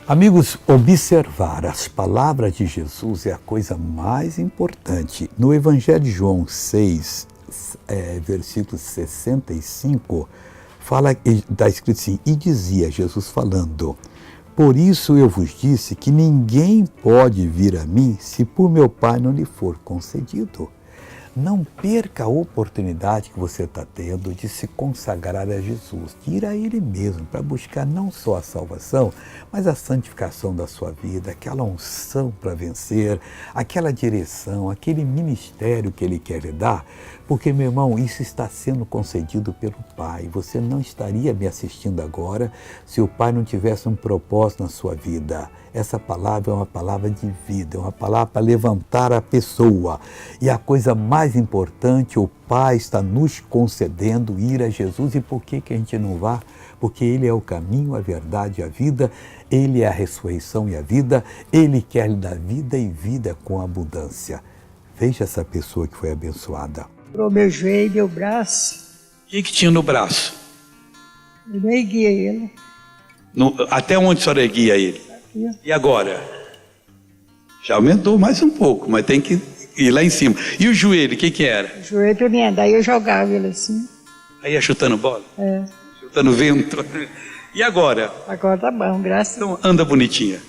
Amigos, observar as palavras de Jesus é a coisa mais importante. No Evangelho de João 6, versículo 65, está escrito assim: e dizia Jesus falando: por isso eu vos disse que ninguém pode vir a mim se por meu Pai não lhe for concedido. Não perca a oportunidade que você está tendo de se consagrar a Jesus, de ir a Ele mesmo, para buscar não só a salvação, mas a santificação da sua vida, aquela unção para vencer, aquela direção, aquele ministério que Ele quer lhe dar, porque, meu irmão, isso está sendo concedido pelo Pai. Você não estaria me assistindo agora se o Pai não tivesse um propósito na sua vida. Essa palavra é uma palavra de vida, é uma palavra para levantar a pessoa. E a coisa mais importante, o Pai está nos concedendo ir a Jesus. E por que a gente não vá? Porque Ele é o caminho, a verdade e a vida. Ele é a ressurreição e a vida. Ele quer lhe dar vida e vida com abundância. Veja essa pessoa que foi abençoada. Pro meu joelho, meu braço. O que tinha no braço? Eu não erguia ele. Até onde a senhora erguia ele? Aqui. E agora? Já aumentou mais um pouco, mas tem que ir lá em cima. E o joelho, o que era? O joelho para mim andar, eu jogava ele assim. Aí ia chutando bola? É. Chutando vento? E agora? Agora tá bom, graças a Deus. Então anda bonitinha.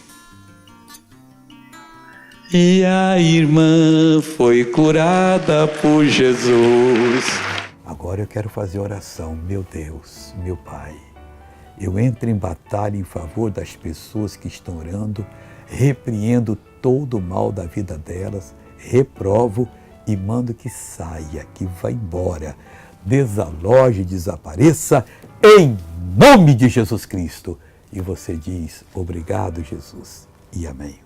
E a irmã foi curada por Jesus. Agora eu quero fazer oração. Meu Deus, meu Pai, eu entro em batalha em favor das pessoas que estão orando, repreendo todo o mal da vida delas, reprovo e mando que saia, que vá embora, desaloje, desapareça, em nome de Jesus Cristo. E você diz: obrigado, Jesus, e amém.